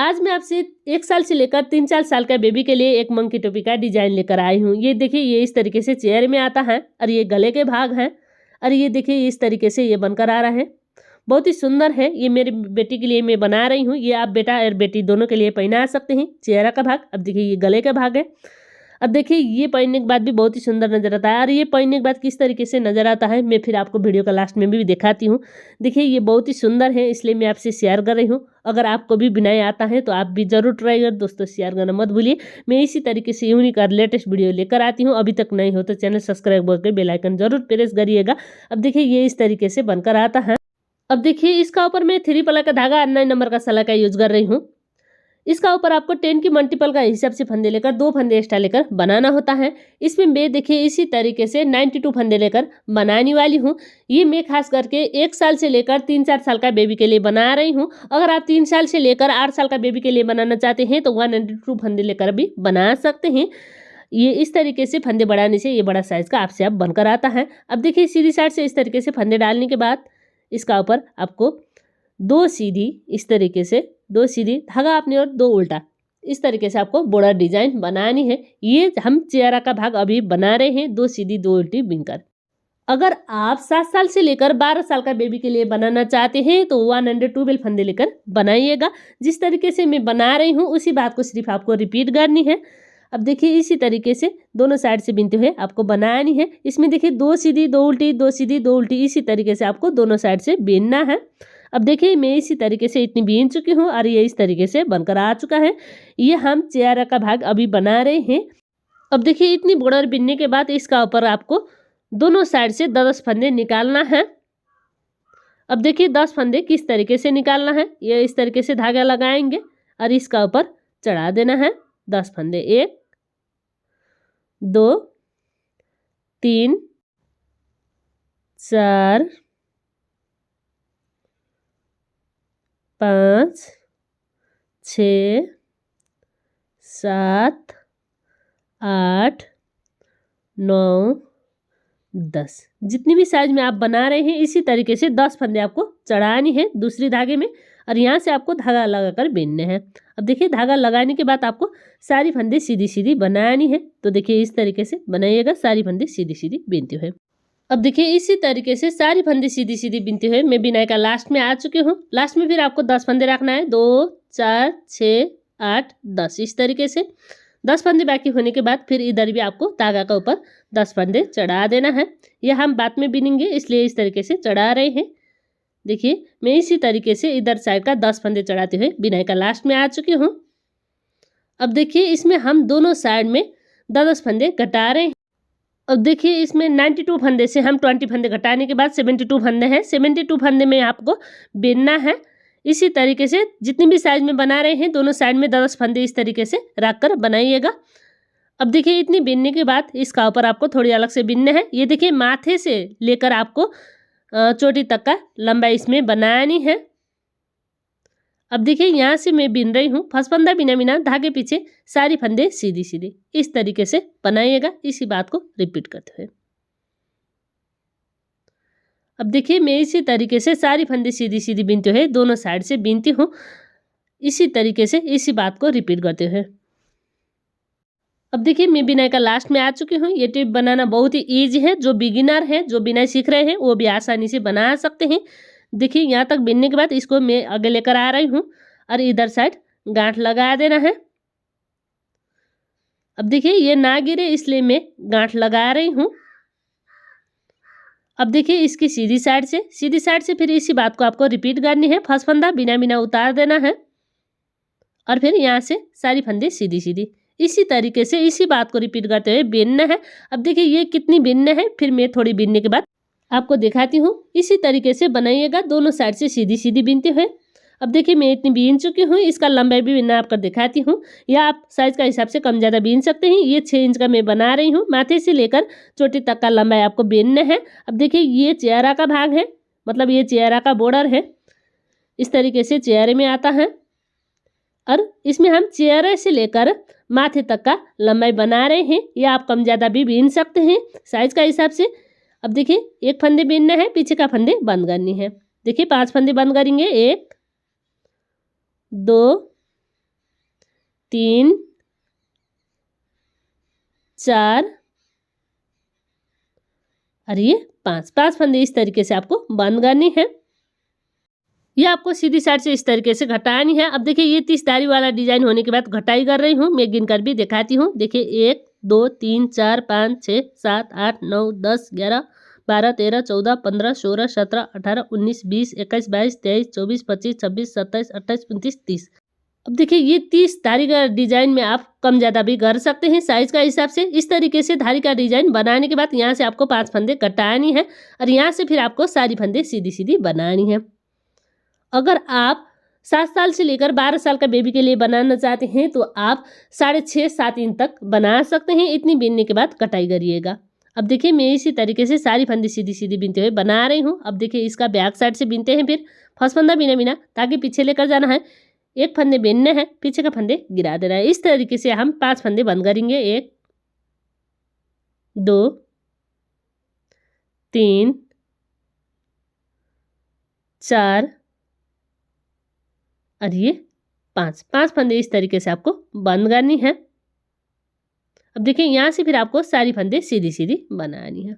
आज मैं आपसे 1 साल से लेकर 3-4 साल का बेबी के लिए एक मंकी टोपी का डिजाइन लेकर आई हूँ। ये देखिए, ये इस तरीके से चेयर में आता है और ये गले के भाग हैं और ये देखिए इस तरीके से ये बनकर आ रहा है। बहुत ही सुंदर है। ये मेरी बेटी के लिए मैं बना रही हूँ। ये आप बेटा और बेटी दोनों के लिए पहना सकते हैं। चेहरा का भाग, अब देखिए ये गले का भाग है। अब देखिए ये पहनने के बाद भी बहुत ही सुंदर नजर आता है और ये पहनने के बाद किस तरीके से नजर आता है मैं फिर आपको वीडियो का लास्ट में भी दिखाती हूँ। देखिए ये बहुत ही सुंदर है, इसलिए मैं आपसे शेयर कर रही हूँ। अगर आपको भी बुनाई आता है तो आप भी जरूर ट्राई कर दोस्तों, शेयर करना मत भूलिए। मैं इसी तरीके से यूनिक और लेटेस्ट वीडियो लेकर आती हूँ। अभी तक नहीं हो तो चैनल सब्सक्राइब करके बेल आइकन जरूर प्रेस करिएगा। अब देखिए ये इस तरीके से बनकर आता है। अब देखिए इसका ऊपर मैं 3 प्लाई का धागा 9 नंबर का सलाई का यूज कर रही हूँ। इसका ऊपर आपको 10 की मल्टीपल का हिसाब से फंदे लेकर 2 फंदे एक्स्ट्रा लेकर बनाना होता है। इसमें मैं देखिए इसी तरीके से 92 फंदे लेकर बनाने वाली हूँ। ये मैं खास करके 1 साल से लेकर 3-4 साल का बेबी के लिए बना रही हूँ। अगर आप 3 साल से लेकर 8 साल का बेबी के लिए बनाना चाहते हैं तो 192 फंदे लेकर भी बना सकते हैं। ये इस तरीके से फंदे बढ़ाने से ये बड़ा साइज का आपसे आप बनकर आता है। अब देखिए सीधी साइड से इस तरीके से फंदे डालने के बाद इसका ऊपर आपको 2 सीधी इस तरीके से 2 सीधी धागा अपनी और 2 उल्टा इस तरीके से आपको बॉर्डर डिजाइन बनानी है। ये हम चेहरा का भाग अभी बना रहे हैं 2 सीधी 2 उल्टी बिनकर। अगर आप 7 साल से लेकर 12 साल का बेबी के लिए बनाना चाहते हैं तो 112 फंदे लेकर बनाइएगा। जिस तरीके से मैं बना रही हूँ उसी बात को सिर्फ आपको रिपीट करनी है। अब देखिए इसी तरीके से दोनों साइड से बिनते हुए आपको बनानी है। इसमें देखिए 2 सीधी 2 उल्टी 2 सीधी 2 उल्टी इसी तरीके से आपको दोनों साइड से बीनना है। अब देखिए मैं इसी तरीके से इतनी बीन चुकी हूँ और ये इस तरीके से बनकर आ चुका है। ये हम चेहरा का भाग अभी बना रहे हैं। अब देखिए इतनी बॉर्डर बीनने के बाद इसका ऊपर आपको दोनों साइड से 10 फंदे निकालना है। अब देखिए 10 फंदे किस तरीके से निकालना है। ये इस तरीके से धागा लगाएंगे और इसका ऊपर चढ़ा देना है 10 फंदे। 1 2 3 4 5 6 7 8 9 10 जितनी भी साइज में आप बना रहे हैं इसी तरीके से 10 फंदे आपको चढ़ानी है दूसरी धागे में और यहाँ से आपको धागा लगाकर बीनने हैं। अब देखिए धागा लगाने के बाद आपको सारी फंदे सीधी सीधी बनानी है। तो देखिए इस तरीके से बनाइएगा, सारी फंदे सीधी सीधी बीनते हुए। अब देखिए इसी तरीके से सारी फंदे सीधी सीधी बीनते हुए मैं बिनाई का लास्ट में आ चुकी हूँ। लास्ट में फिर आपको 10 फंदे रखना है। 2 4 6 8 10 इस तरीके से 10 फंदे बाकी होने के बाद फिर इधर भी आपको धागा का ऊपर 10 फंदे चढ़ा देना है। यह हम बाद में बीनेंगे इसलिए इस तरीके से चढ़ा रहे हैं। देखिए मैं इसी तरीके से इधर साइड का 10 फंदे चढ़ाते हुए बिनाई का लास्ट में आ चुकी हूँ। अब देखिए इसमें हम दोनों साइड में 10 फंदे घटा रहे हैं। अब देखिए इसमें 92 फंदे से हम 20 फंदे घटाने के बाद 72 फंदे हैं। 72 फंदे में आपको बीनना है। इसी तरीके से जितनी भी साइज में बना रहे हैं दोनों साइड में 10 फंदे इस तरीके से रख कर बनाइएगा। अब देखिए इतनी बीनने के बाद इसका ऊपर आपको थोड़ी अलग से बीनने हैं। ये देखिए माथे से लेकर आपको चोटी तक का लंबाई इसमें बनानी है। अब देखिए यहाँ से मैं बीन रही हूँ। फर्स्ट फंदा बिना बिना धागे पीछे सारी फंदे सीधी सीधी इस तरीके से बनाइएगा। इसी बात को रिपीट करते हुए अब देखिए मैं इसी तरीके से सारी फंदे सीधी सीधी बीनते हुए दोनों साइड से बीनती हूँ। इसी तरीके से इसी बात को रिपीट करते हुए अब देखिए मैं बिनाई का लास्ट में आ चुकी हूँ। ये टिप बनाना बहुत ही ईजी है। जो बिगिनर है, जो बिनाई सीख रहे हैं वो भी आसानी से बना सकते हैं। देखिए यहाँ तक बिनने के बाद इसको मैं आगे लेकर आ रही हूँ और इधर साइड गांठ लगा देना है। अब देखिए ये ना गिरे इसलिए मैं गांठ लगा रही हूँ। अब देखिए इसकी सीधी साइड से फिर इसी बात को आपको रिपीट करनी है। फर्स्ट फंदा बिना बिना उतार देना है और फिर यहाँ से सारी फंदे सीधी सीधी इसी तरीके से इसी बात को रिपीट करते हुए बीनना है। अब देखिए ये कितनी बीनना है फिर मैं थोड़ी बीनने के बाद आपको दिखाती हूँ। इसी तरीके से बनाइएगा दोनों साइड से सीधी सीधी बीनते हुए। अब देखिए मैं इतनी बीन चुकी हूँ। इसका लंबाई भी मैं आपको दिखाती हूँ या आप साइज का हिसाब से कम ज़्यादा बीन सकते हैं। ये 6 इंच का मैं बना रही हूँ। माथे से लेकर चोटी तक का लंबाई आपको बीनना है। अब देखिए ये चेहरा का भाग है, मतलब ये चेहरा का बॉर्डर है। इस तरीके से चेहरे में आता है और इसमें हम चेहरे से लेकर माथे तक का लंबाई बना रहे हैं। या आप कम ज़्यादा भी बीन सकते हैं साइज का हिसाब से। अब देखिए एक फंदे बीनना है, पीछे का फंदे बंद करनी है। देखिए 5 फंदे बंद करेंगे। 1 2 3 4 और ये 5 फंदे इस तरीके से आपको बंद करनी है। ये आपको सीधी साइड से इस तरीके से घटानी है। अब देखिए ये 30 धारी वाला डिजाइन होने के बाद घटाई कर रही हूँ, मैं गिनकर भी दिखाती हूँ। देखिए 1 2 3 4 5 6 7 8 9 10 11 12 13 14 15 16 17 18 19 20 21 22 23 24 25 26 27 28 29 30। अब देखिए ये 30 धारी का डिजाइन में आप कम ज़्यादा भी कर सकते हैं साइज का हिसाब से। इस तरीके से धारी का डिजाइन बनाने के बाद यहाँ से आपको 5 फंदे कटानी है और यहाँ से फिर आपको सारी फंदे सीधी सीधी बनानी है। अगर आप 7 साल से लेकर 12 साल का बेबी के लिए बनाना चाहते हैं तो आप 6.5-7 इंच तक बना सकते हैं। इतनी बीनने के बाद कटाई करिएगा। अब देखिए मैं इसी तरीके से सारी फंदे सीधी सीधी बीनते हुए बना रही हूँ। अब देखिए इसका बैक साइड से बीनते हैं, फिर फर्स्ट फंदा बिना बिना ताकि पीछे लेकर जाना है। एक फंदे बीनने हैं, पीछे का फंदे गिरा देना है। इस तरीके से हम 5 फंदे बंद करेंगे। 1 2 3 4 और ये 5 फंदे इस तरीके से आपको बंद करनी है। अब देखिए यहाँ से फिर आपको सारी फंदे सीधी सीधी बनानी है।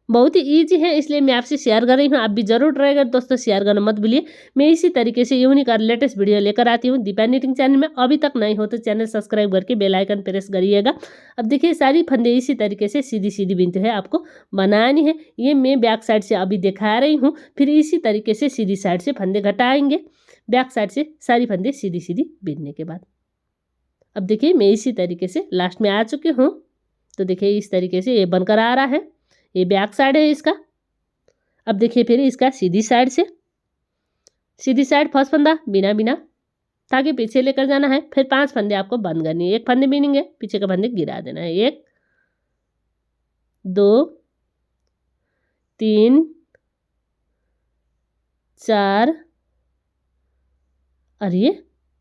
बहुत ही ईजी है, इसलिए मैं आपसे शेयर कर रही हूँ। आप भी जरूर ट्राई करें दोस्तों, शेयर करना मत भूलिए। मैं इसी तरीके से यूनिक और लेटेस्ट वीडियो लेकर आती हूँ दीपा निटिंग चैनल में। अभी तक नहीं हो तो चैनल सब्सक्राइब करके बेल आइकन प्रेस करिएगा। अब देखिए सारी फंदे इसी तरीके से सीधी सीधी बीनते हुए आपको बनानी है। ये मैं बैक साइड से अभी दिखा रही हूँ, फिर इसी तरीके से सीधी साइड से फंदे घटाएंगे। बैक साइड से सारी फंदे सीधी सीधी बीनने के बाद अब देखिए मैं इसी तरीके से लास्ट में आ चुकी हूँ। तो देखिए इस तरीके से ये बनकर आ रहा है, ये बैक साइड है इसका। अब देखिए फिर इसका सीधी साइड से, सीधी साइड फर्स्ट फंदा बिना बिना ताकि पीछे लेकर जाना है। फिर 5 फंदे आपको बंद करनी है। एक फंदे बीनेंगे, पीछे का फंदे गिरा देना है। 1 2 3 4 और ये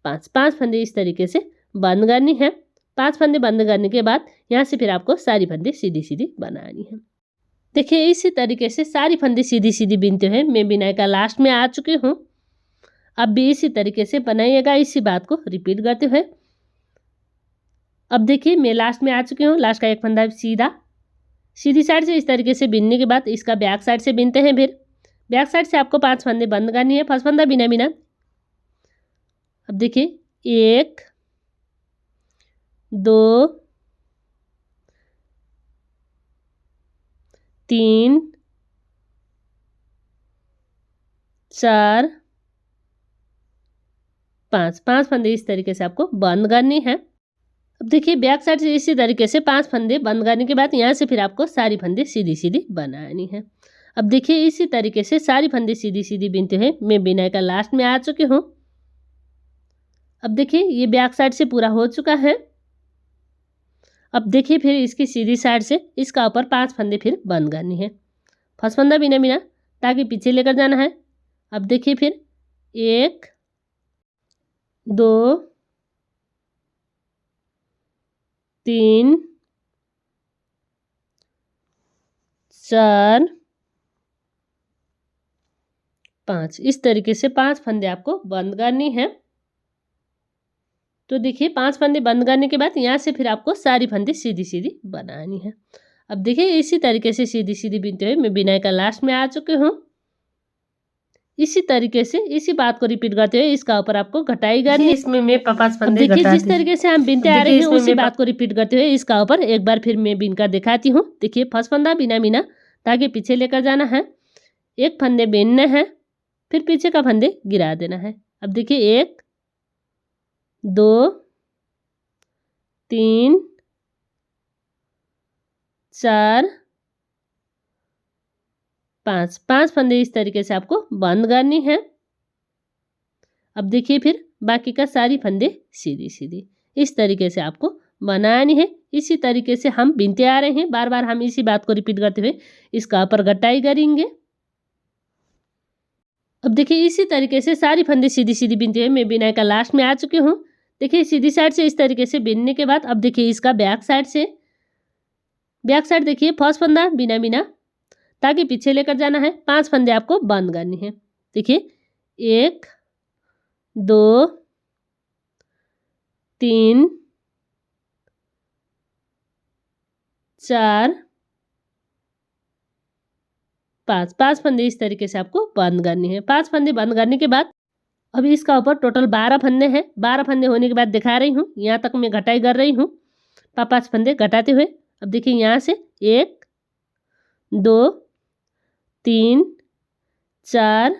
5 फंदे इस तरीके से बंद करनी है। 5 फंदे बंद करने के बाद यहाँ से फिर आपको सारी फंदे सीधी सीधी बनानी है। देखिए इसी तरीके से सारी फंदे सीधी सीधी बीनते हुए मैं बिनाई का लास्ट में आ चुकी हूँ। अब भी इसी तरीके से बनाइएगा, इसी बात को रिपीट करते हुए। अब देखिए मैं लास्ट में आ चुकी हूँ। लास्ट का एक फंदा सीधा सीधी साइड से इस तरीके से बीनने के बाद इसका बैक साइड से बीनते हैं। फिर बैक साइड से आपको 5 फंदे बंद करनी है। फर्स्ट फंदा बिना बिना। अब देखिए 1 2 3 4 5 फंदे इस तरीके से आपको बंद करनी है। अब देखिए बैक साइड से इसी तरीके से 5 फंदे बंद करने के बाद यहाँ से फिर आपको सारी फंदे सीधी सीधी बनानी है। अब देखिए इसी तरीके से सारी फंदे सीधी सीधी बीनते हैं मैं बिनाई का लास्ट में आ चुकी हूँ। अब देखिए ये बैक साइड से पूरा हो चुका है। अब देखिए फिर इसकी सीधी साइड से इसका ऊपर 5 फंदे फिर बंद करनी है। फर्स्ट फंदा बिना बिना ताकि पीछे लेकर जाना है। अब देखिए फिर 1 2 3 4 5 इस तरीके से 5 फंदे आपको बंद करनी है। तो देखिए 5 फंदे बंद करने के बाद यहाँ से फिर आपको सारी फंदे सीधी सीधी बनानी है। अब देखिए इसी तरीके से सीधी सीधी बीनते हुए मैं बिनाई का लास्ट में आ चुकी हूँ। इसी तरीके से इसी बात को रिपीट करते हुए इसका ऊपर आपको घटाई करनी है। इसमें मैं 5 फंदे देखिए जिस तरीके से हम बीनते आ रहे हैं उसी बात को रिपीट करते हुए इसका ऊपर एक बार फिर मैं बीन कर दिखाती हूँ। देखिए फर्स्ट फंदा बिना बिना ताकि पीछे लेकर जाना है। एक फंदे बीनने हैं, फिर पीछे का फंदे गिरा देना है। अब देखिए 1 2 3 4 5 फंदे इस तरीके से आपको बंद करनी है। अब देखिए फिर बाकी का सारी फंदे सीधी सीधी इस तरीके से आपको बनानी है। इसी तरीके से हम बीनते आ रहे हैं, बार बार हम इसी बात को रिपीट करते हुए इसका ऊपर घटाई करेंगे। अब देखिए इसी तरीके से सारी फंदे सीधी सीधी बीनते हुए मैं बिनाई का लास्ट में आ चुकी हूँ। देखिए सीधी साइड से इस तरीके से बीनने के बाद अब देखिए इसका बैक साइड से, बैक साइड देखिए फर्स्ट फंदा बिना बिना ताकि पीछे लेकर जाना है। 5 फंदे आपको बंद करनी है। देखिए 1 2 3 4 5 फंदे इस तरीके से आपको बंद करनी है। 5 फंदे बंद करने के बाद अभी इसका ऊपर टोटल 12 फंदे हैं। 12 फंदे होने के बाद दिखा रही हूँ, यहाँ तक मैं घटाई कर रही हूँ 5 फंदे घटाते हुए। अब देखिए यहाँ से 1 2 3 4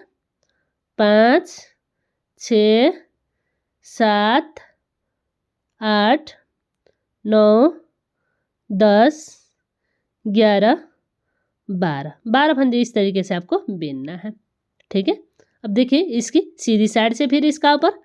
5 6 7 8 9 10 11 12 फंदे इस तरीके से आपको बीनना है। ठीक है, अब देखिए इसकी सीधी साइड से फिर इसका ऊपर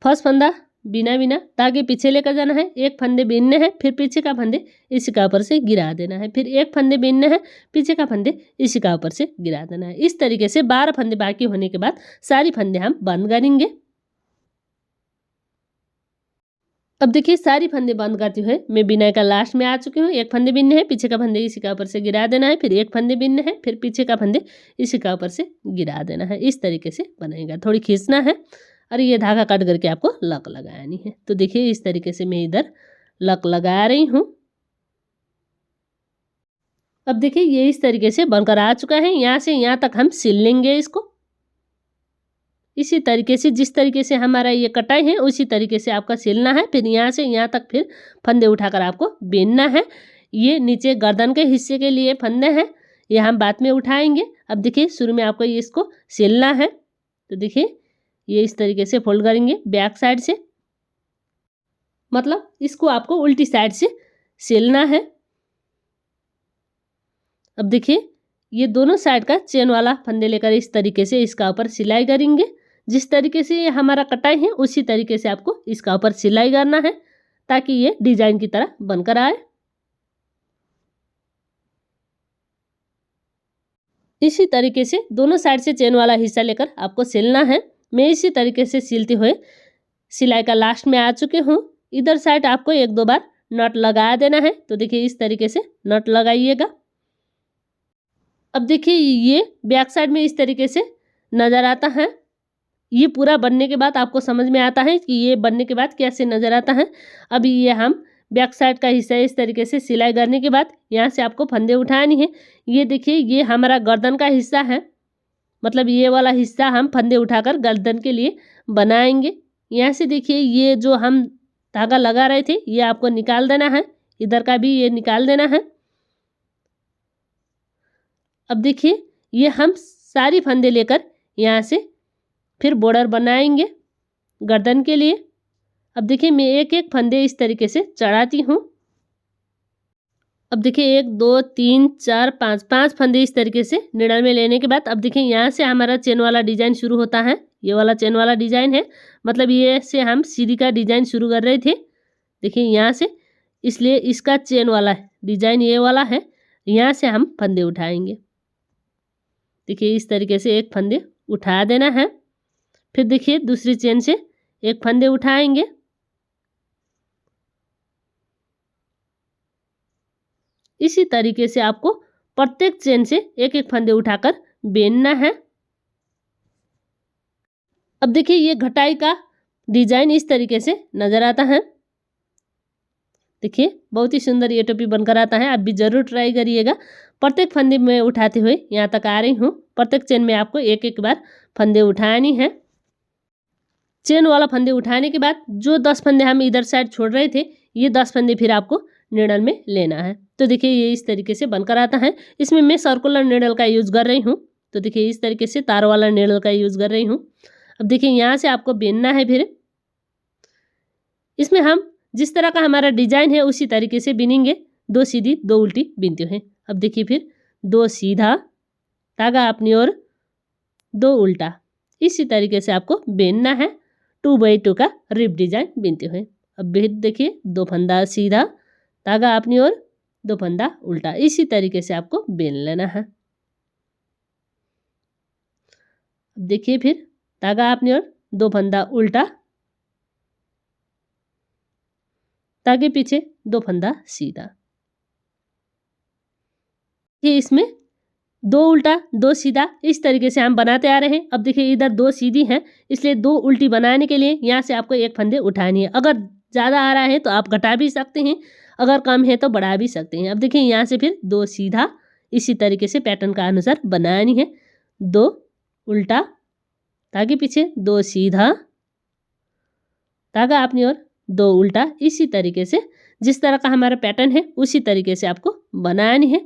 फर्स्ट फंदा बिना ताकि पीछे लेकर जाना है। 1 फंदे बीनने हैं, फिर पीछे का फंदे इसी का ऊपर से गिरा देना है। फिर 1 फंदे बीनने हैं, पीछे का फंदे इसी का ऊपर से गिरा देना है। इस तरीके से 12 फंदे बाकी होने के बाद सारी फंदे हम बंद करेंगे। अब देखिए सारी फंदे बंद करते हुए मैं बिनाई का लास्ट में आ चुकी हूँ। 1 फंदे बीनने हैं, पीछे का फंदे इसी का ऊपर से गिरा देना है। फिर 1 फंदे बीनने हैं, फिर पीछे का फंदे इसी का ऊपर से गिरा देना है। इस तरीके से बनेगा, थोड़ी खींचना है और ये धागा काट करके आपको लक लगानी है। तो देखिए इस तरीके से मैं इधर लक लगा रही हूँ। अब देखिए ये इस तरीके से बनकर आ चुका है। यहाँ से यहाँ तक हम सिल लेंगे इसको। इसी तरीके से जिस तरीके से हमारा ये कटाई है उसी तरीके से आपका सिलना है। फिर यहाँ से यहाँ तक फिर फंदे उठाकर आपको बीनना है। ये नीचे गर्दन के हिस्से के लिए फंदे हैं, ये हम बाद में उठाएंगे। अब देखिए शुरू में आपको ये इसको सिलना है। तो देखिए ये इस तरीके से फोल्ड करेंगे बैक साइड से, मतलब इसको आपको उल्टी साइड से सिलना है। अब देखिए ये दोनों साइड का चेन वाला फंदे लेकर इस तरीके से इसका ऊपर सिलाई करेंगे। जिस तरीके से ये हमारा कटाई है उसी तरीके से आपको इसका ऊपर सिलाई करना है ताकि ये डिजाइन की तरह बनकर आए। इसी तरीके से दोनों साइड से चेन वाला हिस्सा लेकर आपको सिलना है। मैं इसी तरीके से सिलते हुए सिलाई का लास्ट में आ चुकी हूँ। इधर साइड आपको 1-2 बार नट लगा देना है। तो देखिए इस तरीके से नट लगाइएगा। अब देखिए ये बैक साइड में इस तरीके से नज़र आता है। ये पूरा बनने के बाद आपको समझ में आता है कि ये बनने के बाद कैसे नज़र आता है। अभी ये हम बैक साइड का हिस्सा इस तरीके से सिलाई करने के बाद यहाँ से आपको फंदे उठानी है। ये देखिए ये हमारा गर्दन का हिस्सा है, मतलब ये वाला हिस्सा हम फंदे उठाकर गर्दन के लिए बनाएंगे। यहाँ से देखिए ये जो हम धागा लगा रहे थे ये आपको निकाल देना है, इधर का भी ये निकाल देना है। अब देखिए ये हम सारी फंदे लेकर यहाँ से फिर बॉर्डर बनाएंगे गर्दन के लिए। अब देखिए मैं एक एक फंदे इस तरीके से चढ़ाती हूँ। अब देखिए 1 2 3 4 5 फंदे इस तरीके से निडल में लेने के बाद अब देखिए यहाँ से हमारा चेन वाला डिजाइन शुरू होता है। ये वाला चेन वाला डिजाइन है, मतलब ये से हम सीढ़ी का डिजाइन शुरू कर रहे थे। देखिए यहाँ से, इसलिए इसका चेन वाला डिजाइन ये वाला है। यहाँ से हम फंदे उठाएंगे। देखिए इस तरीके से एक फंदे उठा देना है। फिर देखिए दूसरी चेन से एक फंदे उठाएंगे। इसी तरीके से आपको प्रत्येक चेन से एक एक फंदे उठाकर बेनना है। अब देखिए ये घटाई का डिजाइन इस तरीके से नजर आता है। देखिए बहुत ही सुंदर ये टोपी बनकर आता है। आप भी जरूर ट्राई करिएगा। प्रत्येक फंदे में उठाते हुए यहाँ तक आ रही हूँ। प्रत्येक चेन में आपको एक एक बार फंदे उठानी है। चेन वाला फंदे उठाने के बाद जो 10 फंदे हम इधर साइड छोड़ रहे थे, ये 10 फंदे फिर आपको निडल में लेना है। तो देखिए ये इस तरीके से बनकर आता है। इसमें मैं सर्कुलर निडल का यूज़ कर रही हूँ। तो देखिए इस तरीके से तार वाला निडल का यूज़ कर रही हूँ। अब देखिए यहाँ से आपको बेनना है। फिर इसमें हम जिस तरह का हमारा डिजाइन है उसी तरीके से बिनेंगे। 2 सीधी 2 उल्टी बिनते हैं। अब देखिए फिर 2 सीधा धागा अपनी ओर, 2 उल्टा, इसी तरीके से आपको बेनना है। 2x2 का रिप डिजाइन बिनते हुए। अब फिर देखिए 2 फंदा सीधा धागा अपनी ओर, 2 फंदा उल्टा, इसी तरीके से आपको बेन लेना है। अब देखिए फिर धागा अपनी ओर, 2 फंदा उल्टा, धागे पीछे 2 फंदा सीधा। ये इसमें दो उल्टा दो सीधा, इस तरीके से हम बनाते आ रहे हैं। अब देखिए इधर दो सीधी हैं, इसलिए दो उल्टी बनाने के लिए यहाँ से आपको एक फंदे उठानी है। अगर ज़्यादा आ रहा है तो आप घटा भी सकते हैं, अगर कम है तो बढ़ा भी सकते हैं। अब देखिए यहाँ से फिर दो सीधा, इसी तरीके से पैटर्न का अनुसार बनानी है। दो उल्टा, आगे पीछे, दो सीधा, धागा अपनी ओर, दो उल्टा, इसी तरीके से जिस तरह का हमारा पैटर्न है उसी तरीके से आपको बनानी है।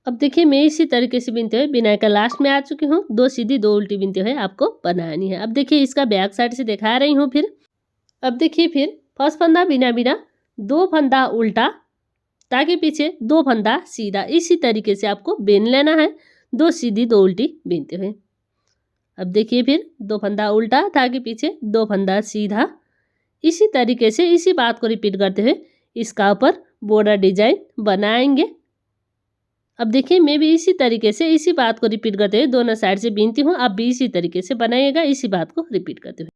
अब देखिए मैं इसी तरीके से बिनते हुए बिनाई का लास्ट में आ चुकी हूँ। दो सीधी दो उल्टी बिनते हुए आपको बनानी है। अब देखिए इसका बैक साइड से दिखा रही हूँ। फिर अब देखिए फिर फर्स्ट फंदा बिना बिना, दो फंदा उल्टा, ताकि पीछे, दो फंदा सीधा, इसी तरीके से आपको बिन लेना है। दो सीधी दो उल्टी बिनते हुए। अब देखिए फिर दो फंदा उल्टा, ताकि पीछे, दो फंदा सीधा, इसी तरीके से इसी बात को रिपीट करते हुए इसका ऊपर बॉर्डर डिजाइन बनाएंगे। अब देखिए मैं भी इसी तरीके से इसी बात को रिपीट करते हुए दोनों साइड से बीनती हूँ। आप भी इसी तरीके से बनाइएगा, इसी बात को रिपीट करते हुए।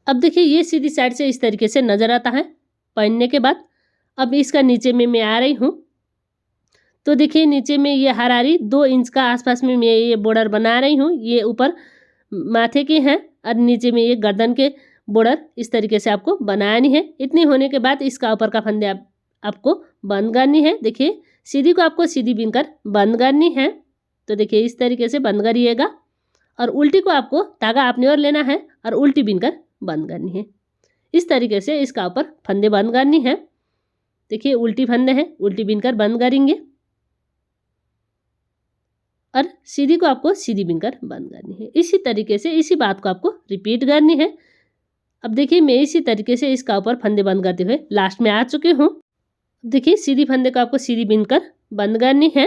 अब देखिए ये सीधी साइड से इस तरीके से नजर आता है पहनने के बाद। अब इसका नीचे में मैं आ रही हूँ, तो देखिए नीचे में ये हरारी 2 इंच का आसपास में मैं ये बॉर्डर बना रही हूँ। ये ऊपर माथे के हैं और नीचे में ये गर्दन के बॉर्डर इस तरीके से आपको बनानी है। इतनी होने के बाद इसका ऊपर का फंदे आपको बंद करनी है। देखिए सीधी को आपको सीधी बीनकर बंद करनी है, तो देखिए इस तरीके से बंद करिएगा। और उल्टी को आपको धागा अपनी ओर लेना है और उल्टी बीनकर बंद करनी है। इस तरीके से इसका ऊपर फंदे बंद करनी है। देखिए उल्टी फंदे हैं, उल्टी बीनकर बंद करेंगे और सीधी को आपको सीधी बीनकर बंद करनी है। इसी तरीके से इसी बात को आपको रिपीट करनी है। अब देखिए मैं इसी तरीके से इसका ऊपर फंदे बंद करते हुए लास्ट में आ चुकी हूँ। देखिए सीधी फंदे को आपको सीधी बीनकर बंद करनी है।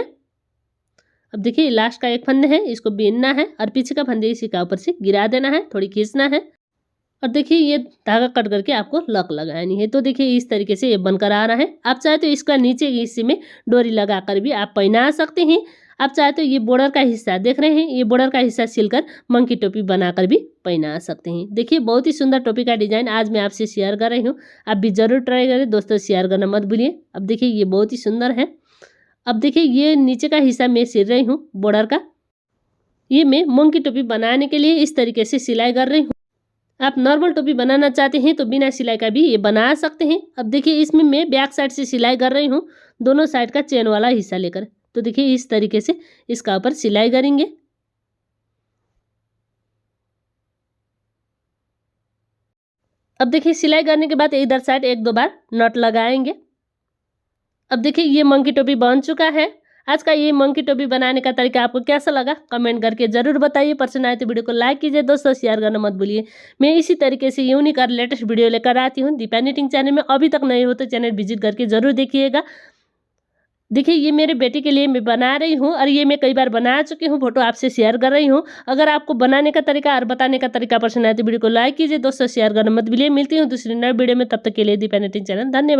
अब देखिए लास्ट का एक फंदे है, इसको बीनना है और पीछे का फंदे इसी का ऊपर से गिरा देना है, थोड़ी खींचना है। और देखिए ये धागा कट करके आपको लक लगानी है। तो देखिए इस तरीके से ये बनकर आ रहा है। आप चाहे तो इसका नीचे के हिस्से में डोरी लगाकर भी आप पहना सकते हैं। आप चाहे तो ये बॉर्डर का हिस्सा देख रहे हैं, ये बॉर्डर का हिस्सा सिलकर मंकी टोपी बनाकर भी पहना सकते हैं। देखिए बहुत ही सुंदर टोपी का डिजाइन आज मैं आपसे शेयर कर रही हूँ। आप भी जरूर ट्राई करें दोस्तों, शेयर करना मत भूलिए। अब देखिए ये बहुत ही सुंदर है। अब देखिए ये नीचे का हिस्सा मैं सिल रही हूँ बॉर्डर का, ये मैं मंकी टोपी बनाने के लिए इस तरीके से सिलाई कर रही हूँ। आप नॉर्मल टोपी बनाना चाहते हैं तो बिना सिलाई का भी ये बना सकते हैं। अब देखिए इसमें मैं बैक साइड से सिलाई कर रही हूँ, दोनों साइड का चेन वाला हिस्सा लेकर। तो देखिए इस तरीके से इसका ऊपर सिलाई करेंगे। अब देखिए सिलाई करने के बाद इधर साइड 1-2 बार नट लगाएंगे। अब देखिए ये मंकी टोपी बन चुका है। आज का ये मंकी टोपी बनाने का तरीका आपको कैसा लगा कमेंट करके जरूर बताइए। पसंद आए तो वीडियो को लाइक कीजिए दोस्तों, शेयर करना मत भूलिए। मैं इसी तरीके से यूनिक और लेटेस्ट वीडियो लेकर आती हूँ दीपा निटिंग चैनल में। अभी तक नहीं हो तो चैनल विजिट करके जरूर देखिएगा। देखिए ये मेरे बेटे के लिए मैं बना रही हूँ और ये मैं कई बार बना चुकी हूँ, फोटो आपसे शेयर कर रही हूँ। अगर आपको बनाने का तरीका और बताने का तरीका पसंद आए तो वीडियो को लाइक कीजिए दोस्तों, शेयर करना मत भूलिए। मिलती हूँ दूसरी नई वीडियो में, तब तक के लिए दीपा निटिंग चैनल। धन्यवाद।